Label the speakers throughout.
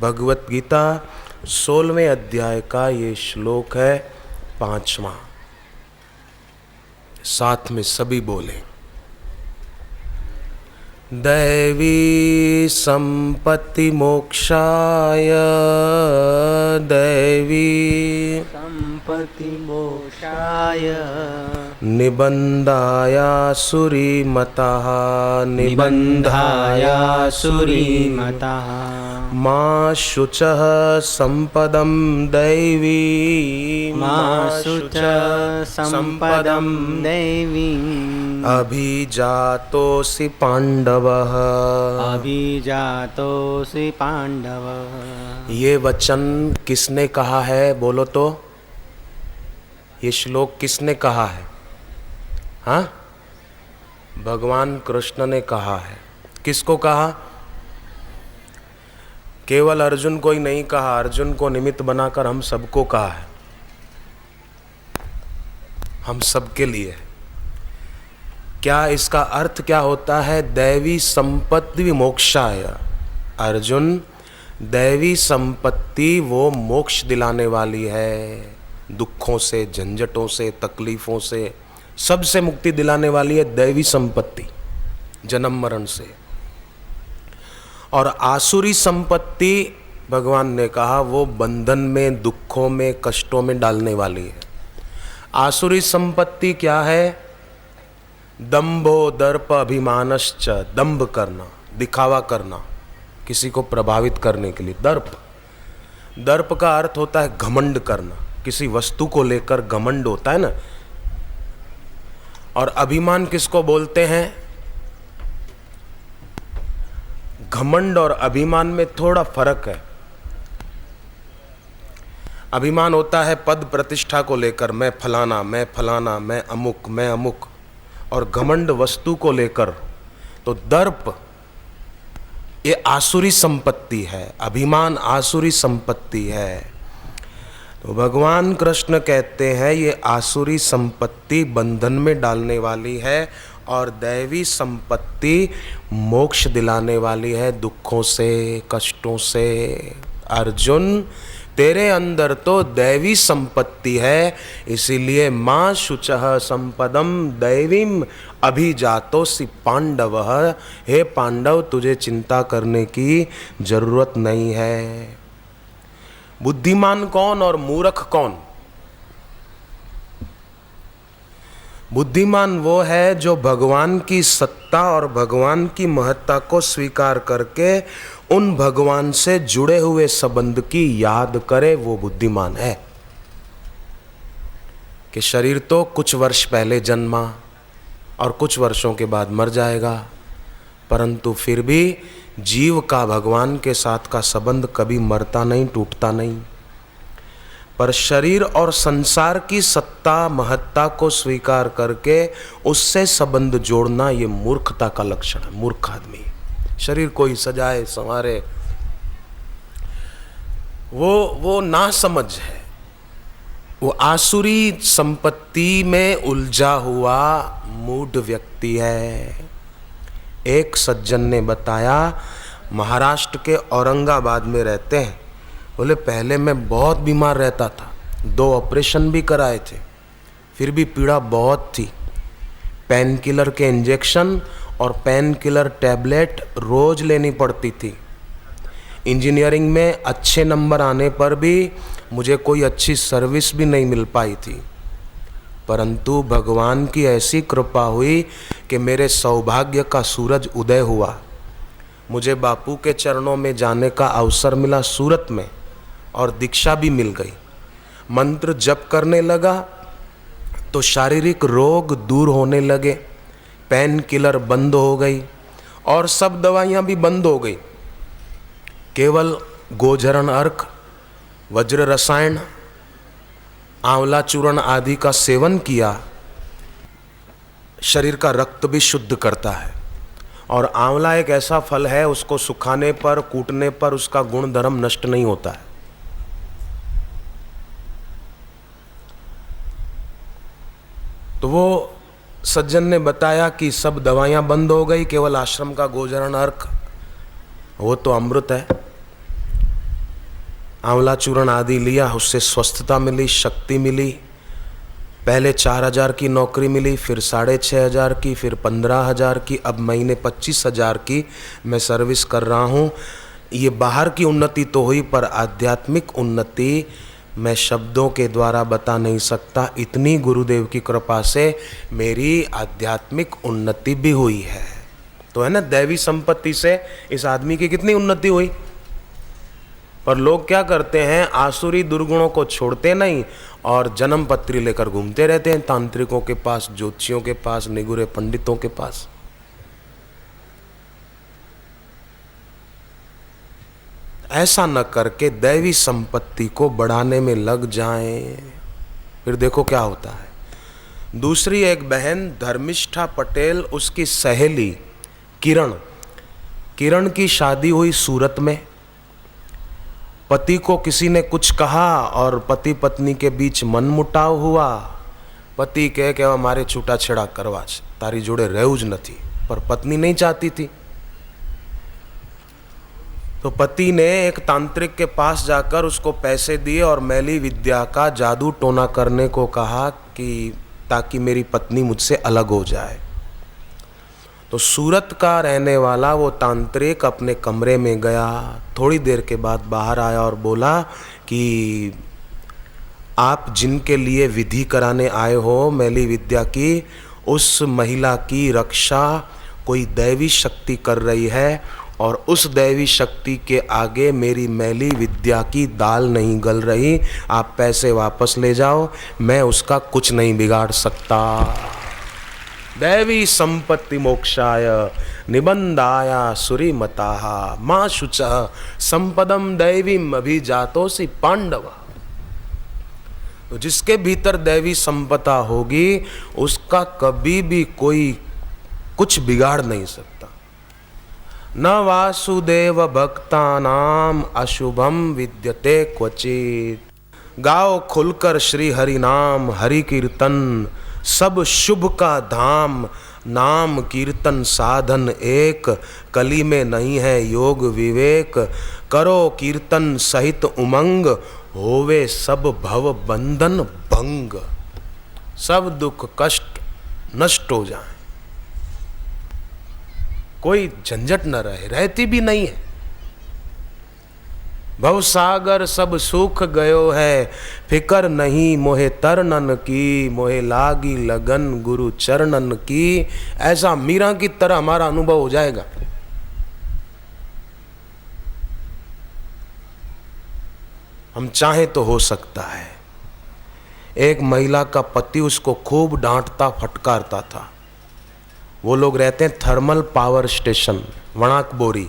Speaker 1: भगवत गीता 16वें अध्याय का ये श्लोक है 5वां। साथ में सभी बोले, दैवी संपत्ति मोक्षाय, दैवी
Speaker 2: संपत्ति मोक्षाय,
Speaker 1: निबन्धायासुरीमतः,
Speaker 2: निबन्धायासुरीमतः,
Speaker 1: मा शुचः संपदं दैवी,
Speaker 2: मा शुचः संपदं दैवी,
Speaker 1: अभिजातोऽसि पाण्डवः,
Speaker 2: अभिजातोऽसि पाण्डव।
Speaker 1: ये वचन किसने कहा है? बोलो तो। ये श्लोक किसने कहा है? हाँ, भगवान कृष्ण ने कहा है। किसको कहा? केवल अर्जुन को ही नहीं कहा, अर्जुन को निमित्त बनाकर हम सबको कहा है, हम सबके लिए। क्या इसका अर्थ क्या होता है? दैवी संपत्ति विमोक्षाय। अर्जुन, दैवी संपत्ति वो मोक्ष दिलाने वाली है, दुखों से, झंझटों से, तकलीफों से, सबसे मुक्ति दिलाने वाली है दैवी संपत्ति, जन्म मरण से। और आसुरी संपत्ति भगवान ने कहा वो बंधन में, दुखों में, कष्टों में डालने वाली है। आसुरी संपत्ति क्या है? दंभो दर्प अभिमानश्च, दंभ करना, दिखावा करना, किसी को प्रभावित करने के लिए। दर्प, दर्प का अर्थ होता है घमंड करना, किसी वस्तु को लेकर घमंड होता है ना। और अभिमान किसको बोलते हैं? घमंड और अभिमान में थोड़ा फर्क है। अभिमान होता है पद प्रतिष्ठा को लेकर, मैं फलाना, मैं फलाना, मैं अमुक, मैं अमुक। और घमंड वस्तु को लेकर। तो दर्प ये आसुरी संपत्ति है, अभिमान आसुरी संपत्ति है। तो भगवान कृष्ण कहते हैं ये आसुरी संपत्ति बंधन में डालने वाली है और दैवी संपत्ति मोक्ष दिलाने वाली है, दुखों से, कष्टों से। अर्जुन, तेरे अंदर तो दैवी संपत्ति है, इसीलिए माँ शुचः संपदम दैवीम अभिजातोऽसि पांडवः। हे पांडव, तुझे चिंता करने की जरूरत नहीं है। बुद्धिमान कौन और मूर्ख कौन? बुद्धिमान वो है जो भगवान की सत्ता और भगवान की महत्ता को स्वीकार करके उन भगवान से जुड़े हुए संबंध की याद करे, वो बुद्धिमान है। कि शरीर तो कुछ वर्ष पहले जन्मा और कुछ वर्षों के बाद मर जाएगा, परंतु फिर भी जीव का भगवान के साथ का संबंध कभी मरता नहीं, टूटता नहीं। पर शरीर और संसार की सत्ता महत्ता को स्वीकार करके उससे संबंध जोड़ना ये मूर्खता का लक्षण है। मूर्ख आदमी शरीर को ही सजाए संवारे, वो ना समझ है, वो आसुरी संपत्ति में उलझा हुआ मूढ़ व्यक्ति है। एक सज्जन ने बताया, महाराष्ट्र के औरंगाबाद में रहते हैं। बोले पहले मैं बहुत बीमार रहता था, 2 ऑपरेशन भी कराए थे, फिर भी पीड़ा बहुत थी। पेन किलर के इंजेक्शन और पेन किलर टैबलेट रोज लेनी पड़ती थी। इंजीनियरिंग में अच्छे नंबर आने पर भी मुझे कोई अच्छी सर्विस भी नहीं मिल पाई थी, परंतु भगवान की ऐसी कृपा हुई कि मेरे सौभाग्य का सूरज उदय हुआ। मुझे बापू के चरणों में जाने का अवसर मिला सूरत में, और दीक्षा भी मिल गई। मंत्र जप करने लगा तो शारीरिक रोग दूर होने लगे, पेन किलर बंद हो गई और सब दवाइयाँ भी बंद हो गई। केवल गोचरण अर्क, वज्र रसायन, आंवला चूर्ण आदि का सेवन किया, शरीर का रक्त भी शुद्ध करता है। और आंवला एक ऐसा फल है, उसको सुखाने पर, कूटने पर उसका गुण धर्म नष्ट नहीं होता है। तो वो सज्जन ने बताया कि सब दवाइयाँ बंद हो गई, केवल आश्रम का गोचरण अर्क, वो तो अमृत है। आंवला चूर्ण आदि लिया, उससे स्वस्थता मिली, शक्ति मिली। पहले 4,000 की नौकरी मिली, फिर 6,500 की, फिर 15,000 की, अब महीने 25,000 की मैं सर्विस कर रहा हूँ। ये बाहर की उन्नति तो हुई, पर आध्यात्मिक उन्नति मैं शब्दों के द्वारा बता नहीं सकता। इतनी गुरुदेव की कृपा से मेरी आध्यात्मिक उन्नति भी हुई है। तो है ना, दैवी संपत्ति से इस आदमी की कितनी उन्नति हुई। पर लोग क्या करते हैं, आसुरी दुर्गुणों को छोड़ते नहीं और जन्म पत्री लेकर घूमते रहते हैं तांत्रिकों के पास, ज्योतिषियों के पास, निगुरे पंडितों के पास। ऐसा न करके दैवी संपत्ति को बढ़ाने में लग जाएं, फिर देखो क्या होता है। दूसरी एक बहन धर्मिष्ठा पटेल, उसकी सहेली किरण की शादी हुई सूरत में। पति को किसी ने कुछ कहा और पति पत्नी के बीच मनमुटाव हुआ। पति कहे कि हमारे छूटाछेड़ा करवा, तारी जोड़े रहेज नहीं, पर पत्नी नहीं चाहती थी। तो पति ने एक तांत्रिक के पास जाकर उसको पैसे दिए और मैली विद्या का जादू टोना करने को कहा कि ताकि मेरी पत्नी मुझसे अलग हो जाए। तो सूरत का रहने वाला वो तांत्रिक अपने कमरे में गया, थोड़ी देर के बाद बाहर आया और बोला कि आप जिनके लिए विधि कराने आए हो मैली विद्या की, उस महिला की रक्षा कोई दैवी शक्ति कर रही है और उस दैवी शक्ति के आगे मेरी मैली विद्या की दाल नहीं गल रही। आप पैसे वापस ले जाओ, मैं उसका कुछ नहीं बिगाड़ सकता। दैवी संपत्ति मोक्षाय निबंधाया सुरीमताः मां शुचः संपदम दैवीम अभिजातोसि पांडव। तो जिसके भीतर दैवी संपदा होगी उसका कभी भी कोई कुछ बिगाड़ नहीं सकता। न वासुदेव भक्तानाम अशुभम विद्यते क्वचित। गाओ खुलकर श्री हरि नाम, हरि कीर्तन सब शुभ का धाम। नाम कीर्तन साधन एक, कली में नहीं है योग विवेक। करो कीर्तन सहित उमंग, होवे सब भव बंधन भंग। सब दुख कष्ट नष्ट हो जाए, कोई झंझट न रहे, रहती भी नहीं है। भवसागर सब सूख गयो है, फिकर नहीं मोहे तरनन की। मोहे लागी लगन गुरु चरणन की। ऐसा मीरा की तरह हमारा अनुभव हो जाएगा। हम चाहें तो हो सकता है। एक महिला का पति उसको खूब डांटता फटकारता था। वो लोग रहते हैं थर्मल पावर स्टेशन वणाक बोरी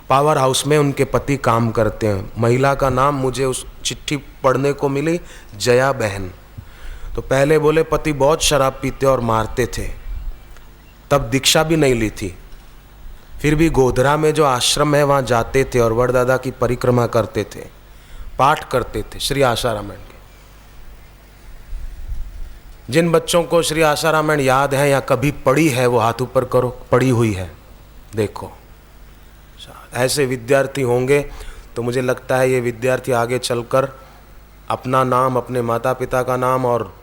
Speaker 1: पावर हाउस में, उनके पति काम करते हैं। महिला का नाम मुझे उस चिट्ठी पढ़ने को मिली, जया बहन। तो पहले बोले पति बहुत शराब पीते और मारते थे, तब दीक्षा भी नहीं ली थी। फिर भी गोधरा में जो आश्रम है वहाँ जाते थे और वरदादा की परिक्रमा करते थे, पाठ करते थे श्री आशा रामायण के। जिन बच्चों को श्री आशा रामायण याद है या कभी पढ़ी है वो हाथ ऊपर करो, पढ़ी हुई है देखो। ऐसे विद्यार्थी होंगे तो मुझे लगता है ये विद्यार्थी आगे चलकर अपना नाम, अपने माता पिता का नाम और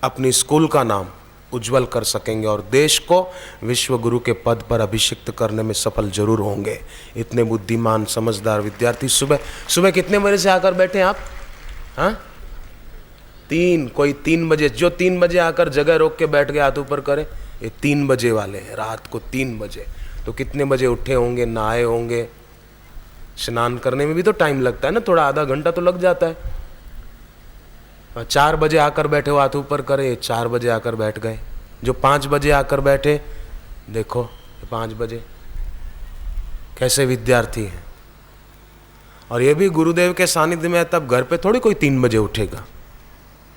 Speaker 1: अपनी स्कूल का नाम उज्जवल कर सकेंगे और देश को विश्व गुरु के पद पर अभिषिक्त करने में सफल जरूर होंगे। इतने बुद्धिमान समझदार विद्यार्थी। सुबह कितने बजे से आकर बैठे आप? हाँ, 3, कोई 3 बजे, जो 3 बजे आकर जगह रोक के बैठ गए हाथ ऊपर करे। ये 3 बजे वाले हैं, रात को 3 बजे। तो कितने बजे उठे होंगे, नहाए होंगे? स्नान करने में भी तो टाइम लगता है ना, थोड़ा आधा घंटा तो लग जाता है। 4 बजे आकर बैठे हो हाथ ऊपर करे, 4 बजे आकर बैठ गए। जो 5 बजे आकर बैठे, देखो 5 बजे कैसे विद्यार्थी हैं। और ये भी गुरुदेव के सानिध्य में है, तब घर पे थोड़ी कोई 3 बजे उठेगा।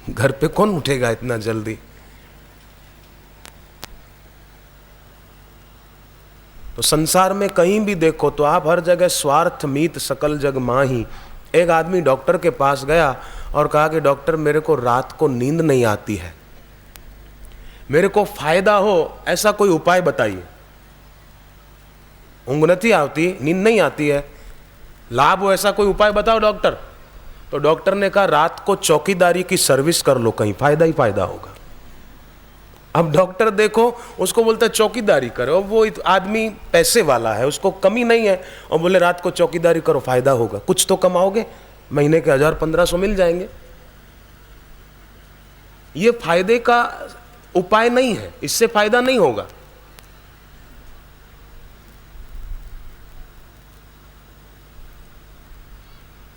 Speaker 1: घर पे कौन उठेगा इतना जल्दी? तो संसार में कहीं भी देखो तो आप हर जगह स्वार्थ मीत सकल जग माही। एक आदमी डॉक्टर के पास गया और कहा कि डॉक्टर मेरे को रात को नींद नहीं आती है, मेरे को फायदा हो ऐसा कोई उपाय बताइए। ऊँघ नहीं आती, नींद नहीं आती है। लाभ हो ऐसा कोई उपाय बताओ डॉक्टर। तो डॉक्टर ने कहा रात को चौकीदारी की सर्विस कर लो, कहीं फायदा ही फायदा होगा। अब डॉक्टर देखो उसको बोलता है चौकीदारी करो, वो आदमी पैसे वाला है, उसको कमी नहीं है, और बोले रात को चौकीदारी करो फायदा होगा, कुछ तो कमाओगे, महीने के 1000-1500 मिल जाएंगे। ये फायदे का उपाय नहीं है, इससे फायदा नहीं होगा।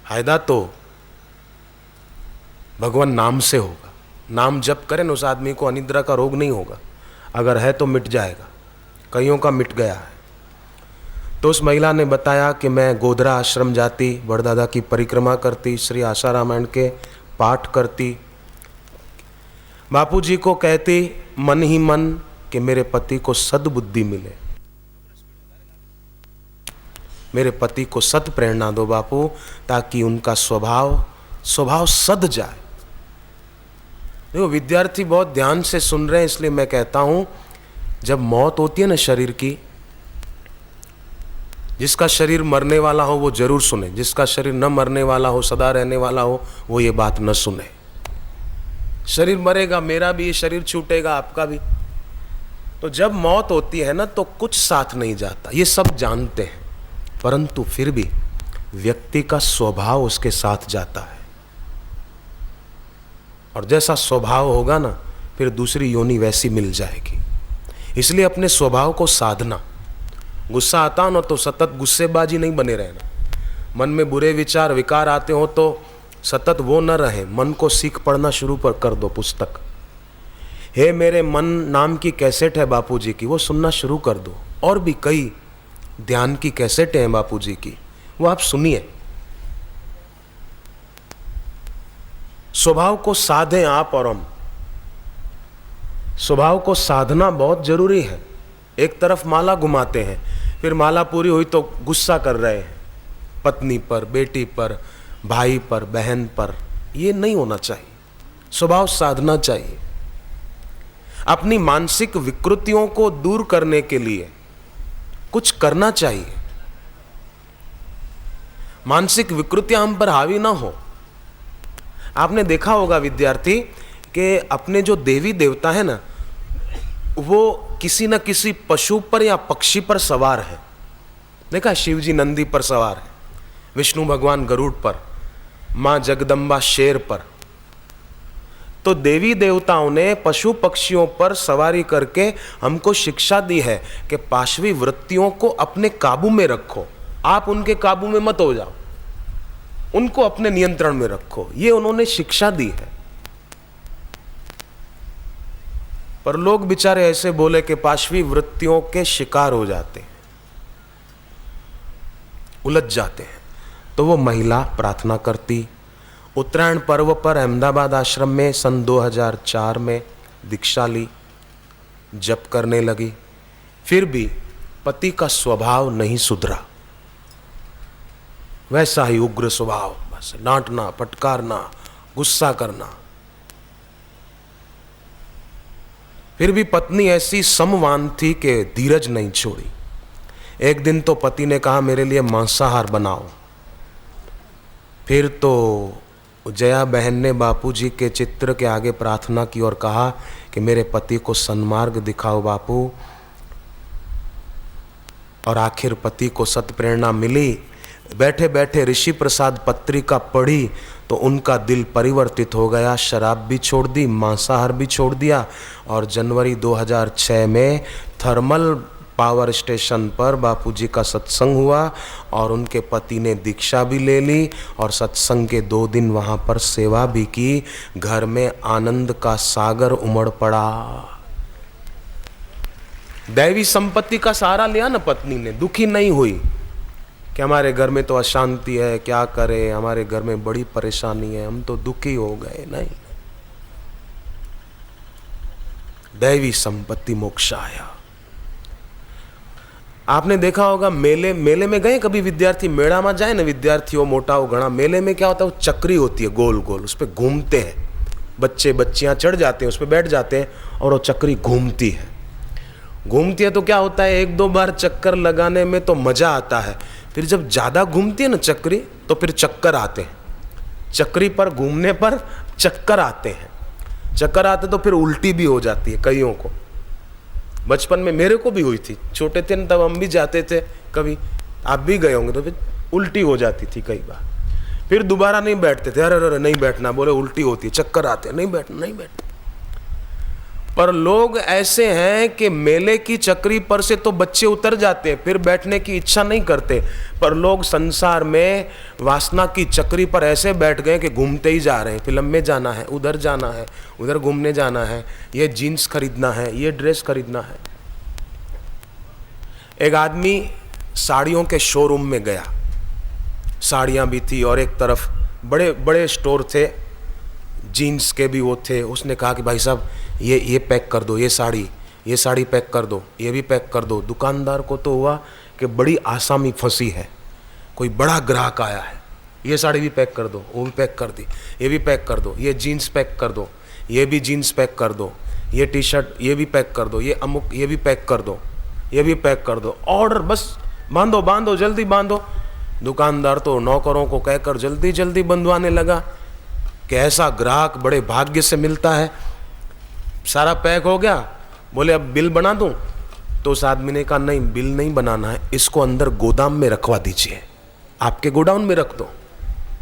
Speaker 1: फायदा तो भगवान नाम से होगा। नाम जप करें ना उस आदमी को अनिद्रा का रोग नहीं होगा, अगर है तो मिट जाएगा, कईयों का मिट गया है। तो उस महिला ने बताया कि मैं गोधरा आश्रम जाती, बड़दादा की परिक्रमा करती, श्री आशा रामायण के पाठ करती, बापूजी को कहती मन ही मन कि मेरे पति को सद्बुद्धि मिले, मेरे पति को सत प्रेरणा दो बापू, ताकि उनका स्वभाव सद जाए। देखो विद्यार्थी बहुत ध्यान से सुन रहे हैं, इसलिए मैं कहता हूं जब मौत होती है ना शरीर की, जिसका शरीर मरने वाला हो वो जरूर सुने, जिसका शरीर न मरने वाला हो, सदा रहने वाला हो, वो ये बात न सुने। शरीर मरेगा, मेरा भी ये शरीर छूटेगा, आपका भी। तो जब मौत होती है ना तो कुछ साथ नहीं जाता, ये सब जानते हैं, परंतु फिर भी व्यक्ति का स्वभाव उसके साथ जाता है, और जैसा स्वभाव होगा ना फिर दूसरी योनि वैसी मिल जाएगी। इसलिए अपने स्वभाव को साधना। गुस्सा आता हो ना तो सतत गुस्सेबाजी नहीं बने रहना, मन में बुरे विचार विकार आते हो तो सतत वो न रहे, मन को सीख पढ़ना शुरू कर दो। पुस्तक हे मेरे मन नाम की कैसेट है बापूजी की, वो सुनना शुरू कर दो। और भी कई ध्यान की कैसेटें हैं बापूजी की, वो आप सुनिए। स्वभाव को साधें आप और हम। स्वभाव को साधना बहुत जरूरी है। एक तरफ माला घुमाते हैं, फिर माला पूरी हुई तो गुस्सा कर रहे हैं पत्नी पर, बेटी पर, भाई पर, बहन पर। ये नहीं होना चाहिए, स्वभाव साधना चाहिए। अपनी मानसिक विकृतियों को दूर करने के लिए कुछ करना चाहिए। मानसिक विकृतियां हम पर हावी ना हो। आपने देखा होगा विद्यार्थी कि अपने जो देवी देवता है ना, वो किसी न किसी पशु पर या पक्षी पर सवार है। देखा, शिव जी नंदी पर सवार है, विष्णु भगवान गरुड़ पर, मां जगदम्बा शेर पर। तो देवी देवताओं ने पशु पक्षियों पर सवारी करके हमको शिक्षा दी है कि पाशवी वृत्तियों को अपने काबू में रखो। आप उनके काबू में मत हो जाओ, उनको अपने नियंत्रण में रखो, ये उन्होंने शिक्षा दी है। पर लोग बेचारे ऐसे बोले कि पाशवी वृत्तियों के शिकार हो जाते हैं, उलझ जाते हैं। तो वो महिला प्रार्थना करती। उत्तरायण पर्व पर अहमदाबाद आश्रम में सन 2004 में दीक्षा ली, जप करने लगी। फिर भी पति का स्वभाव नहीं सुधरा, वैसा ही उग्र स्वभाव, बस डांटना, फटकारना, गुस्सा करना। फिर भी पत्नी ऐसी समवान थी कि धीरज नहीं छोड़ी। एक दिन तो पति ने कहा मेरे लिए मांसाहार बनाओ। फिर तो जया बहन ने बापूजी के चित्र के आगे प्रार्थना की और कहा कि मेरे पति को सन्मार्ग दिखाओ बापू। और आखिर पति को सत प्रेरणा मिली। बैठे बैठे ऋषि प्रसाद पत्रिका पढ़ी तो उनका दिल परिवर्तित हो गया। शराब भी छोड़ दी, मांसाहार भी छोड़ दिया। और जनवरी 2006 में थर्मल पावर स्टेशन पर बापूजी का सत्संग हुआ और उनके पति ने दीक्षा भी ले ली और सत्संग के 2 दिन वहाँ पर सेवा भी की। घर में आनंद का सागर उमड़ पड़ा। दैवी संपत्ति का सहारा लिया ना पत्नी ने, दुखी नहीं हुई कि हमारे घर में तो अशांति है, क्या करें, हमारे घर में बड़ी परेशानी है, हम तो दुखी हो गए। नहीं, दैवी संपत्ति मोक्षाया। आपने देखा होगा मेले में गए कभी विद्यार्थी, मेला में जाए ना विद्यार्थियों, मोटा हो घना, मेले में क्या होता है, वो चक्री होती है गोल गोल, उस पर घूमते हैं बच्चे बच्चियां, चढ़ जाते हैं उस पर, बैठ जाते हैं और वो चक्री घूमती है। तो क्या होता है, 1-2 बार चक्कर लगाने में तो मजा आता है, फिर जब ज़्यादा घूमती है ना चक्री तो फिर चक्कर आते हैं। चक्री पर घूमने पर चक्कर आते हैं, चक्कर आते तो फिर उल्टी भी हो जाती है कईयों को। बचपन में मेरे को भी हुई थी, छोटे थे तब हम भी जाते थे, कभी आप भी गए होंगे, तो फिर उल्टी हो जाती थी कई बार। फिर दोबारा नहीं बैठते थे, अरे अरे नहीं बैठना, बोले उल्टी होती है, चक्कर आते हैं, नहीं बैठना नहीं बैठना। पर लोग ऐसे हैं कि मेले की चक्री पर से तो बच्चे उतर जाते हैं, फिर बैठने की इच्छा नहीं करते। पर लोग संसार में वासना की चक्री पर ऐसे बैठ गए कि घूमते ही जा रहे हैं। फिल्म में जाना है, उधर जाना है, उधर घूमने जाना है, ये जीन्स खरीदना है, ये ड्रेस खरीदना है। एक आदमी साड़ियों के शोरूम में गया, साड़ियाँ भी थी और एक तरफ बड़े बड़े स्टोर थे, जीन्स के भी वो थे। उसने कहा कि भाई साहब ये पैक कर दो, ये साड़ी पैक कर दो, ये भी पैक कर दो। दुकानदार को तो हुआ कि बड़ी आसामी फंसी है, कोई बड़ा ग्राहक आया है, ये साड़ी भी पैक कर दो, वो भी पैक कर दी, ये भी पैक कर दो, ये जीन्स पैक कर दो, ये भी जीन्स पैक कर दो, ये टी शर्ट ये भी पैक कर दो, ये अमुक ये भी पैक कर दो, ये भी पैक कर दो। ऑर्डर बस बांधो बांधो जल्दी बांधो। दुकानदार तो नौकरों को कहकर जल्दी जल्दी बंधवाने लगा कि ऐसा ग्राहक बड़े भाग्य से मिलता है। सारा पैक हो गया, बोले अब बिल बना दूं? तो उस आदमी ने कहा नहीं, बिल नहीं बनाना है, इसको अंदर गोदाम में रखवा दीजिए, आपके गोडाउन में रख दो।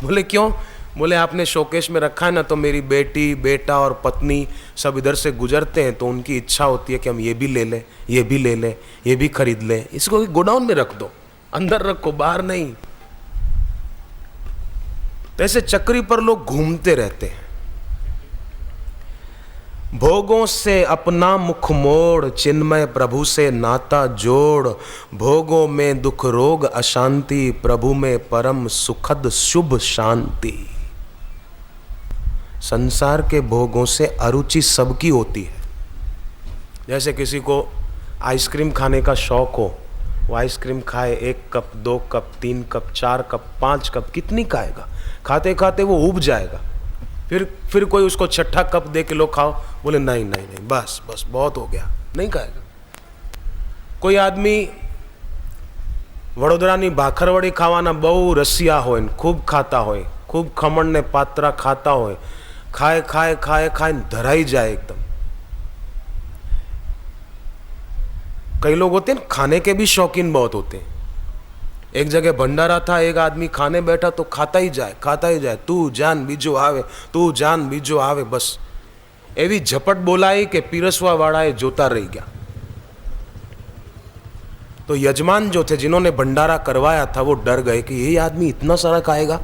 Speaker 1: बोले क्यों? बोले आपने शोकेश में रखा है ना, तो मेरी बेटी बेटा और पत्नी सब इधर से गुजरते हैं तो उनकी इच्छा होती है कि हम ये भी ले लें, ये भी ले लें, ये भी खरीद लें, इसको गोडाउन में रख दो, अंदर रखो, बाहर नहीं। तो ऐसे चक्री पर लोग घूमते रहते हैं। भोगों से अपना मुख मोड़, चिन्मय प्रभु से नाता जोड़। भोगों में दुख रोग अशांति, प्रभु में परम सुखद शुभ शांति। संसार के भोगों से अरुचि सबकी होती है। जैसे किसी को आइसक्रीम खाने का शौक हो, वो आइसक्रीम खाए, 1 cup 2 cup 3 cup 4 cup 5 cup, कितनी खाएगा? खाते खाते वो उब जाएगा। फिर कोई उसको 6ठा कप दे के लो खाओ, बोले नहीं नहीं नहीं, बस बस बहुत हो गया, नहीं खाएगा। कोई आदमी वडोदरानी भाखरवड़ी खावाना बहु रसिया हो, खूब खाता हो, खूब खमण ने पात्रा खाता हो, खाए खाए खाए खाए धराई जाए एकदम। कई लोग होते हैं खाने के भी शौकीन बहुत होते हैं। एक जगह भंडारा था, एक आदमी खाने बैठा तो खाता ही जाए, तू जान बीजो आवे, तू जान बीजो आवे, बस एवी झपट बोलाई कि पीरसवा वाળાએ जोता रही गया। तो यजमान जो थे, जिन्होंने भंडारा करवाया था, वो डर गए कि ये आदमी इतना सारा खाएगा।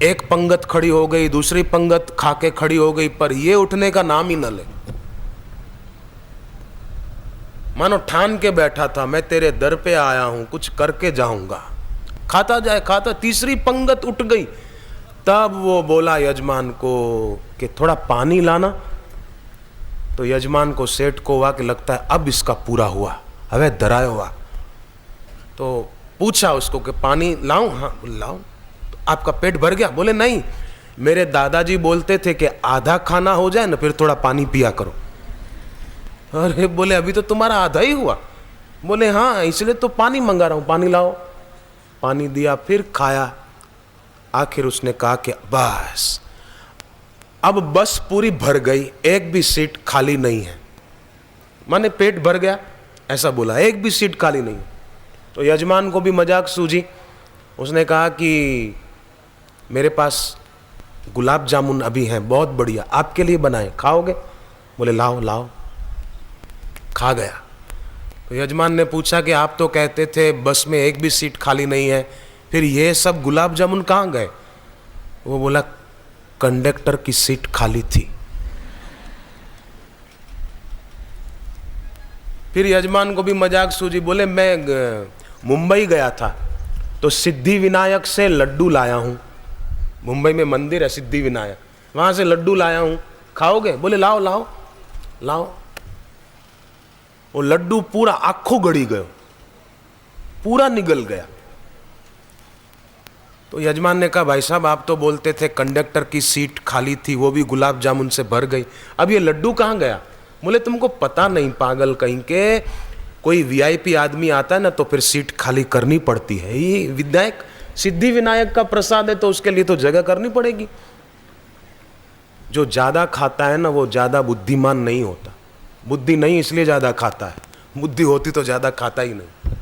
Speaker 1: एक पंगत खड़ी हो गई, दूसरी पंगत खाके खड़ी हो गई, पर ये उठने का नाम ही न ले। मानो ठान के बैठा था, मैं तेरे दर पे आया हूं, कुछ करके जाऊंगा। खाता जाए, खाता, तीसरी पंगत उठ गई। तब वो बोला यजमान को कि थोड़ा पानी लाना। तो यजमान को सेठ को हुआ कि लगता है अब इसका पूरा हुआ, हवे धरायो हुआ। तो पूछा उसको कि पानी लाऊं? हाँ लाऊं। तो आपका पेट भर गया? बोले नहीं, मेरे दादाजी बोलते थे कि आधा खाना हो जाए ना फिर थोड़ा पानी पिया करो। अरे बोले अभी तो तुम्हारा आधा ही हुआ। बोले हाँ, इसलिए तो पानी मंगा रहा हूं, पानी लाओ। पानी दिया, फिर खाया। आखिर उसने कहा कि बस अब बस पूरी भर गई, एक भी सीट खाली नहीं है। माने पेट भर गया ऐसा बोला, एक भी सीट खाली नहीं। तो यजमान को भी मजाक सूझी। उसने कहा कि मेरे पास गुलाब जामुन अभी हैं, बहुत बढ़िया, आपके लिए बनाए, खाओगे? बोले लाओ लाओ। खा गया। तो यजमान ने पूछा कि आप तो कहते थे बस में एक भी सीट खाली नहीं है, फिर ये सब गुलाब जामुन कहाँ गए? वो बोला कंडक्टर की सीट खाली थी। फिर यजमान को भी मजाक सूझी। बोले मैं मुंबई गया था तो सिद्धि विनायक से लड्डू लाया हूँ। मुंबई में मंदिर है सिद्धि विनायक, वहाँ से लड्डू लाया हूँ, खाओगे? बोले लाओ लाओ लाओ। वो लड्डू पूरा आखो गड़ी गयो, पूरा निगल गया। तो यजमान ने कहा भाई साहब आप तो बोलते थे कंडक्टर की सीट खाली थी, वो भी गुलाब जामुन से भर गई, अब ये लड्डू कहाँ गया? बोले तुमको पता नहीं पागल कहीं के, कोई वीआईपी आदमी आता है ना तो फिर सीट खाली करनी पड़ती है। ये विनायक सिद्धि विनायक का प्रसाद है तो उसके लिए तो जगह करनी पड़ेगी। जो ज्यादा खाता है ना वो ज्यादा बुद्धिमान नहीं होता। बुद्धि नहीं इसलिए ज्यादा खाता है, बुद्धि होती तो ज्यादा खाता ही नहीं।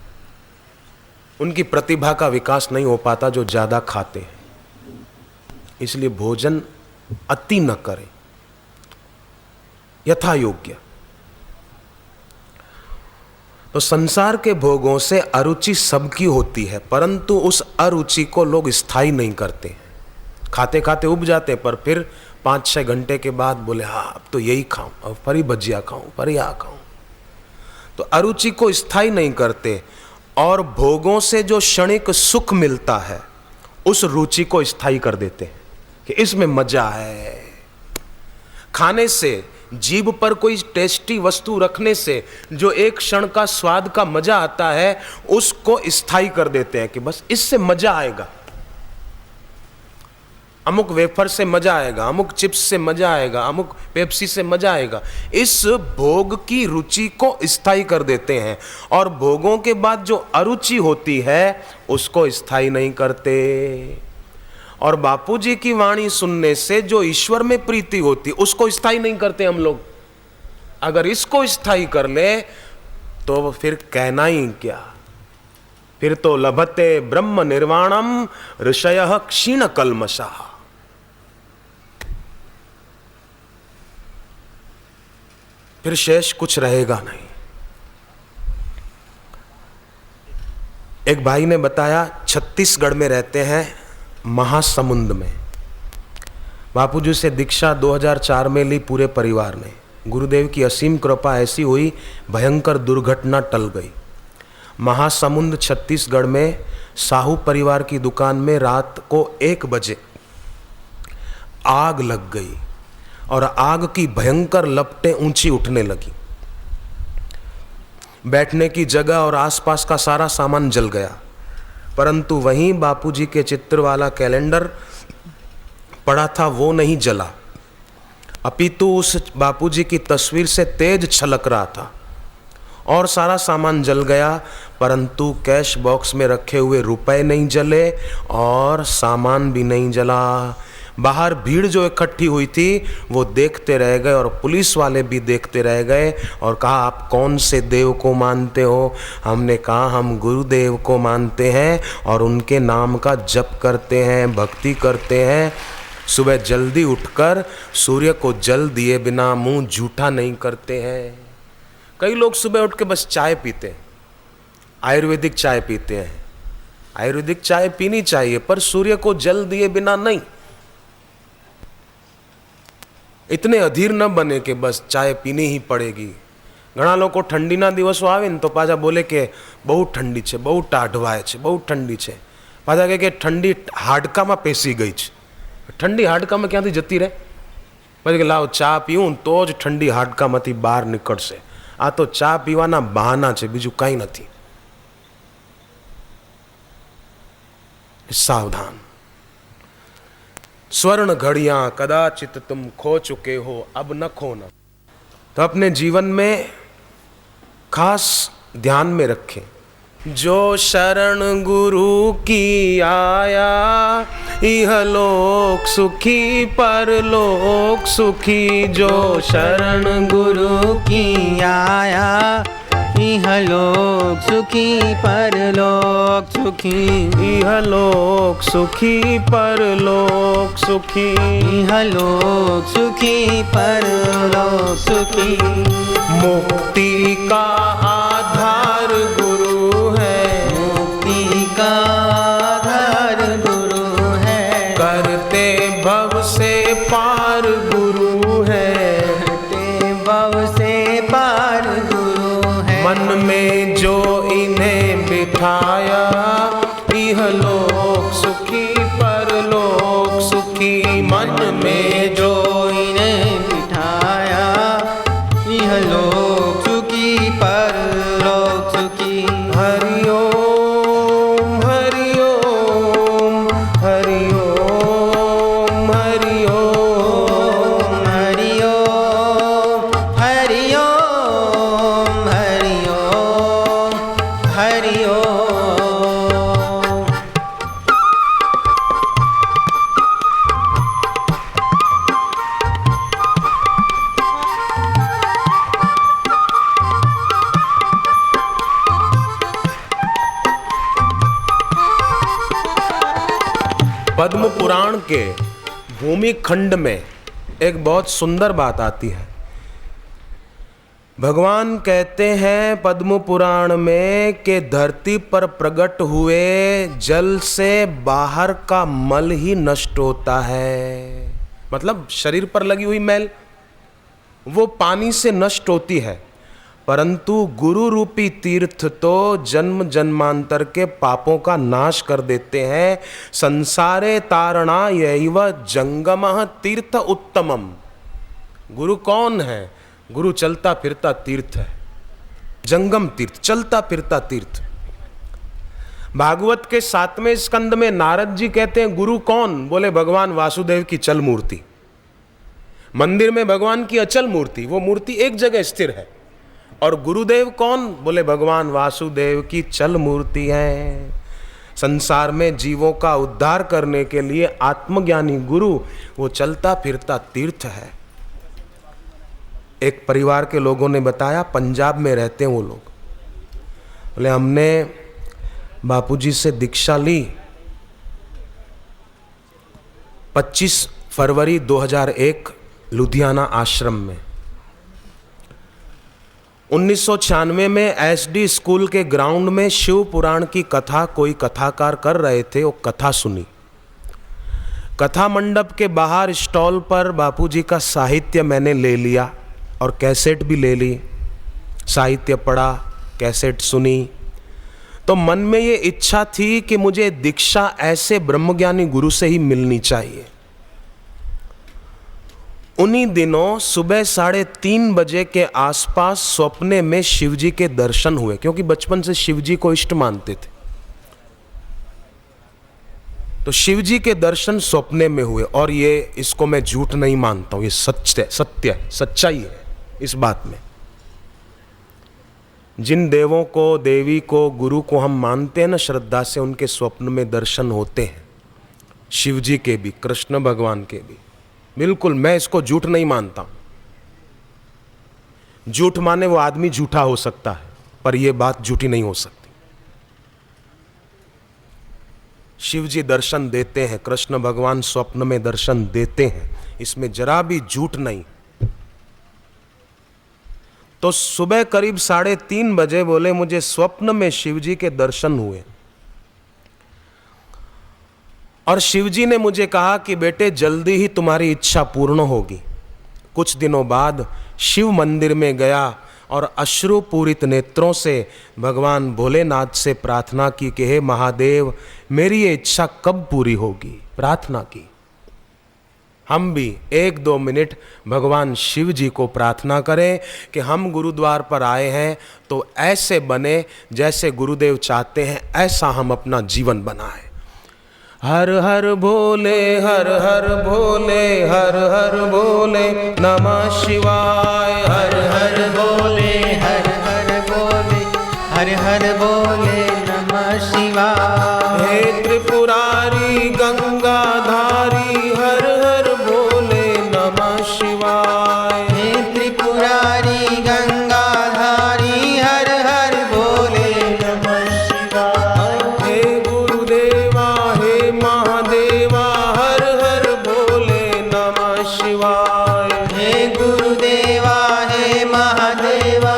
Speaker 1: उनकी प्रतिभा का विकास नहीं हो पाता जो ज्यादा खाते हैं। इसलिए भोजन अति न करें, यथा योग्य। तो संसार के भोगों से अरुचि सबकी होती है, परंतु उस अरुचि को लोग स्थायी नहीं करते हैं। खाते खाते उब जाते हैं, पर फिर 5-6 घंटे के बाद बोले हाँ अब तो यही खाऊं, अब फरी भजिया खाऊं, फरी आ खाऊं। तो अरुचि को स्थायी नहीं करते, और भोगों से जो क्षणिक सुख मिलता है उस रुचि को स्थायी कर देते हैं कि इसमें मजा है। खाने से, जीभ पर कोई टेस्टी वस्तु रखने से जो एक क्षण का स्वाद का मजा आता है उसको स्थायी कर देते हैं कि बस इससे मजा आएगा। अमुक वेफर से मजा आएगा, अमुक चिप्स से मजा आएगा, अमुक पेप्सी से मजा आएगा। इस भोग की रुचि को स्थायी कर देते हैं, और भोगों के बाद जो अरुचि होती है उसको स्थायी नहीं करते। और बापूजी की वाणी सुनने से जो ईश्वर में प्रीति होती उसको स्थायी नहीं करते हम लोग। अगर इसको स्थायी कर ले तो फिर कहना ही क्या, फिर तो लभते ब्रह्म निर्वाणम ऋषयः क्षीण कल्मषः। फिर शेष कुछ रहेगा नहीं। एक भाई ने बताया छत्तीसगढ़ में रहते हैं, महासमुंद में। बापूजी से दीक्षा 2004 में ली पूरे परिवार ने। गुरुदेव की असीम कृपा ऐसी हुई, भयंकर दुर्घटना टल गई। महासमुंद छत्तीसगढ़ में साहू परिवार की दुकान में रात को 1 बजे आग लग गई, और आग की भयंकर लपटें ऊंची उठने लगी। बैठने की जगह और आसपास का सारा सामान जल गया, परंतु वहीं बापूजी के चित्र वाला कैलेंडर पड़ा था, वो नहीं जला, अपितु उस बापूजी की तस्वीर से तेज छलक रहा था। और सारा सामान जल गया, परंतु कैश बॉक्स में रखे हुए रुपए नहीं जले और सामान भी नहीं जला। बाहर भीड़ जो इकट्ठी हुई थी वो देखते रह गए, और पुलिस वाले भी देखते रह गए, और कहा आप कौन से देव को मानते हो? हमने कहा हम गुरुदेव को मानते हैं और उनके नाम का जप करते हैं, भक्ति करते हैं। सुबह जल्दी उठकर सूर्य को जल दिए बिना मुंह झूठा नहीं करते हैं। कई लोग सुबह उठ के बस चाय पीते हैं, आयुर्वेदिक चाय पीते हैं। आयुर्वेदिक चाय पीनी चाहिए, पर सूर्य को जल दिए बिना नहीं। इतने अधीर न बने कि बस चाय पीनी ही पड़ेगी। घણા લોકો ઠંડીના દિવસો આવે ને તો પાછા બોલે કે બહુ ઠંડી છે, બહુ ટાઢવાય છે, બહુ ઠંડી છે। પાછા કહે કે ઠંડી હાડકામાં પેસી ગઈ છે। ઠંડી હાડકામાં ક્યાંથી જતી રહે? પછી કે લાવ ચા પીવું તો જ ઠંડી હાડકામાંથી બહાર નીકળશે। આ તો ચા પીવાના બહાના છે, બીજું કંઈ નથી। सावधान। स्वर्ण घड़ियां कदाचित तुम खो चुके हो, अब न खोना। तो अपने जीवन में खास ध्यान में रखें, जो शरण गुरु की आया, इहलोक सुखी परलोक सुखी। जो
Speaker 2: शरण गुरु की आया, इहलोक सुखी परलोक सुखी।
Speaker 1: इहलोक सुखी परलोक सुखी।
Speaker 2: इहलोक सुखी परलोक सुखी।
Speaker 1: मुक्ति का आधार गुरु है,
Speaker 2: मुक्ति का आधार गुरु है।
Speaker 1: करते भव से पार गुरु है,
Speaker 2: करते भव से पार गुरु है।
Speaker 1: मन में जो इन्हें बिठाया, इहलोक सुखी परलोक सुखी। मन में जो
Speaker 2: इन्हें बिठाया, इहलोक सुखी परलोक सुखी।
Speaker 1: हरि ओम हरि ओम हरि ओम हरि ओम
Speaker 2: हरि ओम हरि ओम हरि ओम
Speaker 1: भूमि खंड में एक बहुत सुंदर बात आती है। भगवान कहते हैं पद्म पुराण में कि धरती पर प्रकट हुए जल से बाहर का मल ही नष्ट होता है। मतलब शरीर पर लगी हुई मैल वो पानी से नष्ट होती है, परंतु गुरु रूपी तीर्थ तो जन्म जन्मांतर के पापों का नाश कर देते हैं। संसारे तारणा यैव जंगमः तीर्थ उत्तमम। गुरु कौन है? गुरु चलता फिरता तीर्थ है, जंगम तीर्थ, चलता फिरता तीर्थ। भागवत के 7वें स्कंद में नारद जी कहते हैं गुरु कौन? बोले भगवान वासुदेव की चल मूर्ति। मंदिर में भगवान की अचल मूर्ति, वो मूर्ति एक जगह स्थिर है। और गुरुदेव कौन? बोले भगवान वासुदेव की चल मूर्ति है। संसार में जीवों का उद्धार करने के लिए आत्मज्ञानी गुरु वो चलता फिरता तीर्थ है। एक परिवार के लोगों ने बताया, पंजाब में रहते हैं वो लोग, बोले हमने बापूजी से दीक्षा ली 25 फरवरी 2001 लुधियाना आश्रम में। 1996 में एसडी स्कूल के ग्राउंड में शिव पुराण की कथा कोई कथाकार कर रहे थे, वो कथा सुनी। कथा मंडप के बाहर स्टॉल पर बापूजी का साहित्य मैंने ले लिया और कैसेट भी ले ली। साहित्य पढ़ा, कैसेट सुनी, तो मन में ये इच्छा थी कि मुझे दीक्षा ऐसे ब्रह्मज्ञानी गुरु से ही मिलनी चाहिए। उन्हीं दिनों सुबह 3:30 बजे के आसपास स्वप्ने में शिवजी के दर्शन हुए, क्योंकि बचपन से शिवजी को इष्ट मानते थे। तो शिवजी के दर्शन स्वप्ने में हुए, और ये इसको मैं झूठ नहीं मानता हूं, ये सत्य है, सच्चाई है इस बात में। जिन देवों को, देवी को, गुरु को हम मानते हैं ना श्रद्धा से, उनके स्वप्न में दर्शन होते हैं। शिवजी के भी, कृष्ण भगवान के भी। बिल्कुल, मैं इसको झूठ नहीं मानता। झूठ माने वो आदमी झूठा हो सकता है, पर यह बात झूठी नहीं हो सकती। शिवजी दर्शन देते हैं, कृष्ण भगवान स्वप्न में दर्शन देते हैं, इसमें जरा भी झूठ नहीं। तो सुबह करीब 3:30 बजे बोले मुझे स्वप्न में शिवजी के दर्शन हुए, और शिवजी ने मुझे कहा कि बेटे जल्दी ही तुम्हारी इच्छा पूर्ण होगी। कुछ दिनों बाद शिव मंदिर में गया और अश्रुपूरित नेत्रों से भगवान भोलेनाथ से प्रार्थना की कि हे महादेव, मेरी ये इच्छा कब पूरी होगी? प्रार्थना की। हम भी 1-2 मिनट भगवान शिव जी को प्रार्थना करें कि हम गुरुद्वार पर आए हैं तो ऐसे बने जैसे गुरुदेव चाहते हैं, ऐसा हम अपना जीवन बनाएं। हर हर भोले, हर हर भोले, हर हर भोले, नमः शिवाय।
Speaker 2: हर हर बोले, हर हर बोले, हर हर बोले, नमः शिवाय।
Speaker 1: हे त्रिपुरारी गंगाधारी, हर हर भोले, नमः शिवाय।
Speaker 2: हे त्रिपुरारी गंगाधारी, हर हर बोले, नमः शिवाय।
Speaker 1: हे गुरुदेवा, हे महादेवा, हर हर भोले, नमः शिवाय।
Speaker 2: हे गुरुदेवा, हे महादेवा,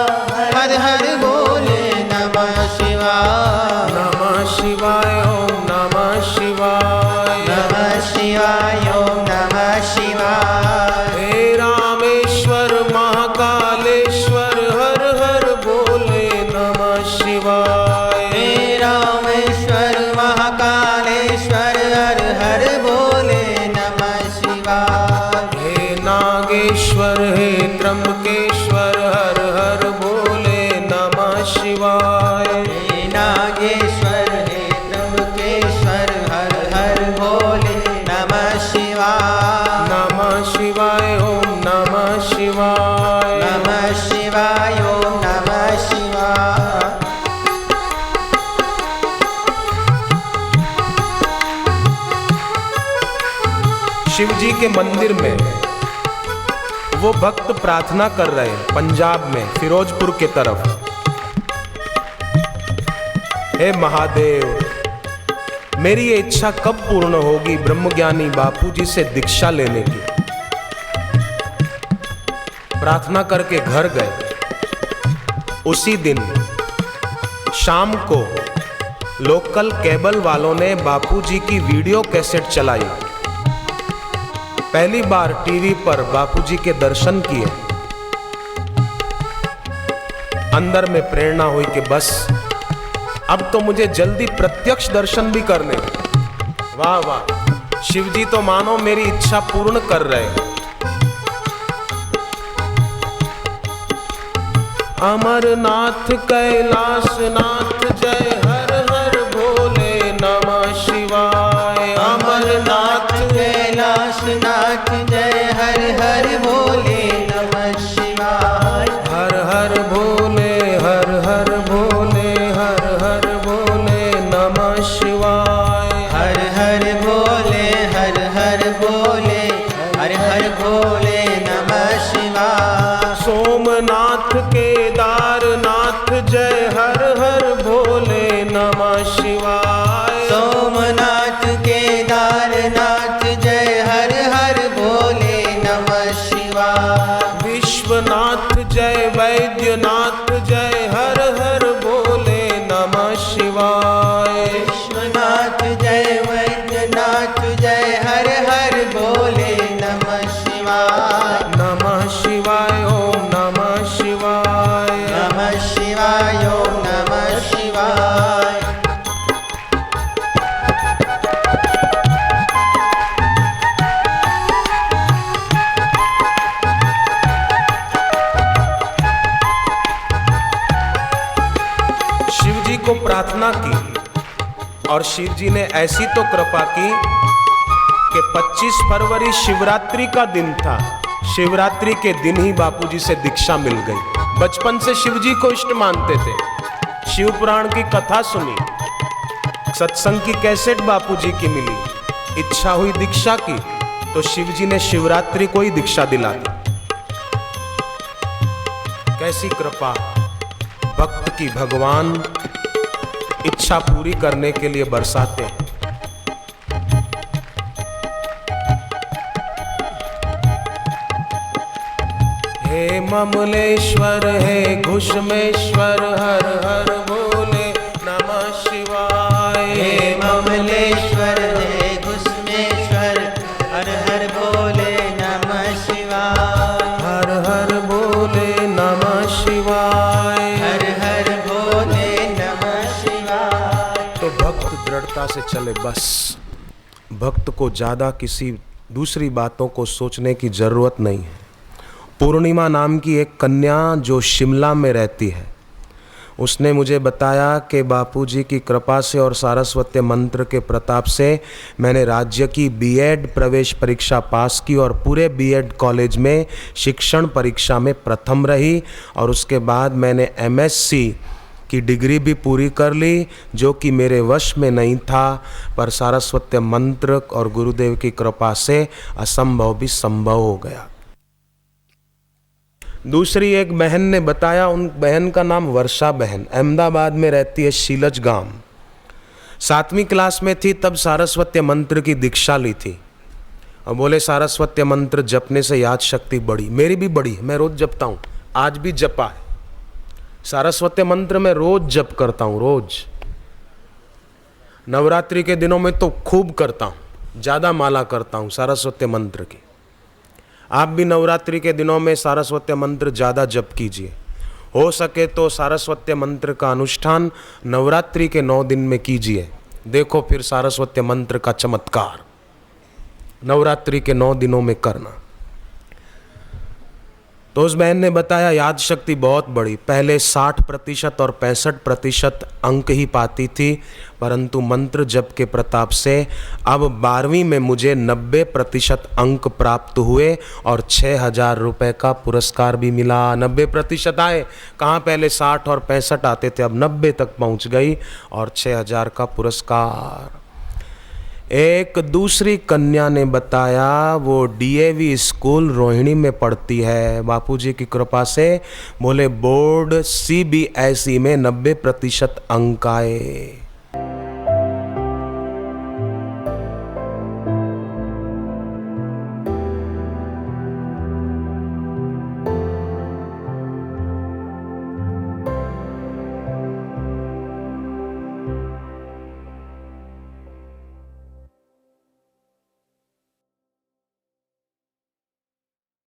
Speaker 2: हर हर बोले, नमः शिवाय।
Speaker 1: नमः शिवाय, ओम नमः शिवाय।
Speaker 2: नमः शिवाय, ओम नमः शिवाय।
Speaker 1: हे रामेश्वर महाकालेश्वर, हर हर भोले, नमः शिवाय।
Speaker 2: हे रामेश्वर महाकालेश्वर, हर हर बोले, नमः शिवाय।
Speaker 1: हे नागेश्वर, हे त्र्यंबकेश्वर, हर हर भोले, नमः शिवाय।
Speaker 2: हे नागेश्वर, हे त्र्यंबकेश्वर, हर हर बोले, नमः शिवाय।
Speaker 1: नमः शिवाय, ओम नमः शिवाय।
Speaker 2: नमः शिवाय, ओम नमः शिवाय।
Speaker 1: शिव जी के मंदिर में वो भक्त प्रार्थना कर रहे हैं, पंजाब में फिरोजपुर के तरफ। हे महादेव, मेरी ये इच्छा कब पूर्ण होगी ब्रह्मज्ञानी बापूजी से दीक्षा लेने की। प्रार्थना करके घर गए। उसी दिन शाम को लोकल केबल वालों ने बापूजी की वीडियो कैसेट चलाई। पहली बार टीवी पर बापूजी के दर्शन किए। अंदर में प्रेरणा हुई कि बस अब तो मुझे जल्दी प्रत्यक्ष दर्शन भी करने। वाह वाह, शिव जी तो मानो मेरी इच्छा पूर्ण कर रहे। अमरनाथ कैलाशनाथ जय हर हर भोले नमः शिवाय। अमरनाथ
Speaker 2: कैलाशनाथ जय हर हर भोले नमः शिवाय।
Speaker 1: हर हर भोले हर हर भोले हर हर भोले नमः शिवाय।
Speaker 2: हर हर भोले हर हर भोले हर हर भोले नमः शिवाय।
Speaker 1: सोमनाथ केदारनाथ जय हर हर भोले नमः शिवाय।
Speaker 2: सोमनाथ केदारनाथ जय हर हर भोले नमः शिवाय।
Speaker 1: विश्वनाथ जय वैद्यनाथ जय हर हर भोले नमः शिवाय।
Speaker 2: विश्वनाथ जय वैद्यनाथ जय हर हर भोले नमः शिवाय।
Speaker 1: नमः शिवाय ओम नमः शिवाय।
Speaker 2: नमः शिवाय ओम नमः शिवाय।
Speaker 1: शिव जी को प्रार्थना की और शिव जी ने ऐसी तो कृपा की कि 25 फरवरी शिवरात्रि का दिन था। शिवरात्रि के दिन ही बापूजी से दीक्षा मिल गई। बचपन से शिव जी को इष्ट मानते थे। शिव पुराण की कथा सुनी, सत्संग की कैसेट बापूजी की मिली। इच्छा हुई दीक्षा की तो शिव जी ने शिवरात्रि को ही दीक्षा दिला दी। कैसी कृपा, भक्त की भगवान इच्छा पूरी करने के लिए बरसाते हैं। हे ममलेश्वर हे घुष्मेश्वर हर हर भोले नमः शिवाय।
Speaker 2: हे ममलेश्वर हे घुष्मेश्वर हर हर भोले नमः शिवाय।
Speaker 1: हर हर भोले नमः शिवाय।
Speaker 2: हर हर भोले नमः शिवाय।
Speaker 1: तो भक्त दृढ़ता से चले। बस भक्त को ज़्यादा किसी दूसरी बातों को सोचने की जरूरत नहीं है। पूर्णिमा नाम की एक कन्या जो शिमला में रहती है, उसने मुझे बताया कि बापूजी की कृपा से और सारस्वत मंत्र के प्रताप से मैंने राज्य की बीएड प्रवेश परीक्षा पास की और पूरे बीएड कॉलेज में शिक्षण परीक्षा में प्रथम रही। और उसके बाद मैंने एमएससी की डिग्री भी पूरी कर ली, जो कि मेरे वश में नहीं था, पर सारस्वत मंत्र और गुरुदेव की कृपा से असंभव भी संभव हो गया। दूसरी एक बहन ने बताया, उन बहन का नाम वर्षा बहन, अहमदाबाद में रहती है, शीलज गांव। 7वीं क्लास में थी तब सारस्वत मंत्र की दीक्षा ली थी और बोले सारस्वत मंत्र जपने से याद शक्ति बढ़ी। मेरी भी बढ़ी, मैं रोज जपता हूँ, आज भी जपा है। सारस्वत मंत्र मैं रोज जप करता हूँ, रोज। नवरात्रि के दिनों में तो खूब करता हूँ, ज़्यादा माला करता हूँ सारस्वत मंत्र की। आप भी नवरात्रि के दिनों में सारस्वत मंत्र ज़्यादा जप कीजिए। हो सके तो सारस्वत मंत्र का अनुष्ठान नवरात्रि के 9 दिन में कीजिए। देखो फिर सारस्वत मंत्र का चमत्कार नवरात्रि के 9 दिनों में करना। तो उस बहन ने बताया याद शक्ति बहुत बढ़ी। पहले 60% और 65% अंक ही पाती थी, परंतु मंत्र जप के प्रताप से अब 12वीं में मुझे 90% अंक प्राप्त हुए और 6,000 रुपये का पुरस्कार भी मिला। 90% आए, कहाँ पहले 60 और 65 आते थे, अब 90 तक पहुँच गई और 6,000 का पुरस्कार। एक दूसरी कन्या ने बताया वो डीएवी स्कूल रोहिणी में पढ़ती है। बापूजी की कृपा से बोले बोर्ड सीबीएसई में 90% अंक आए।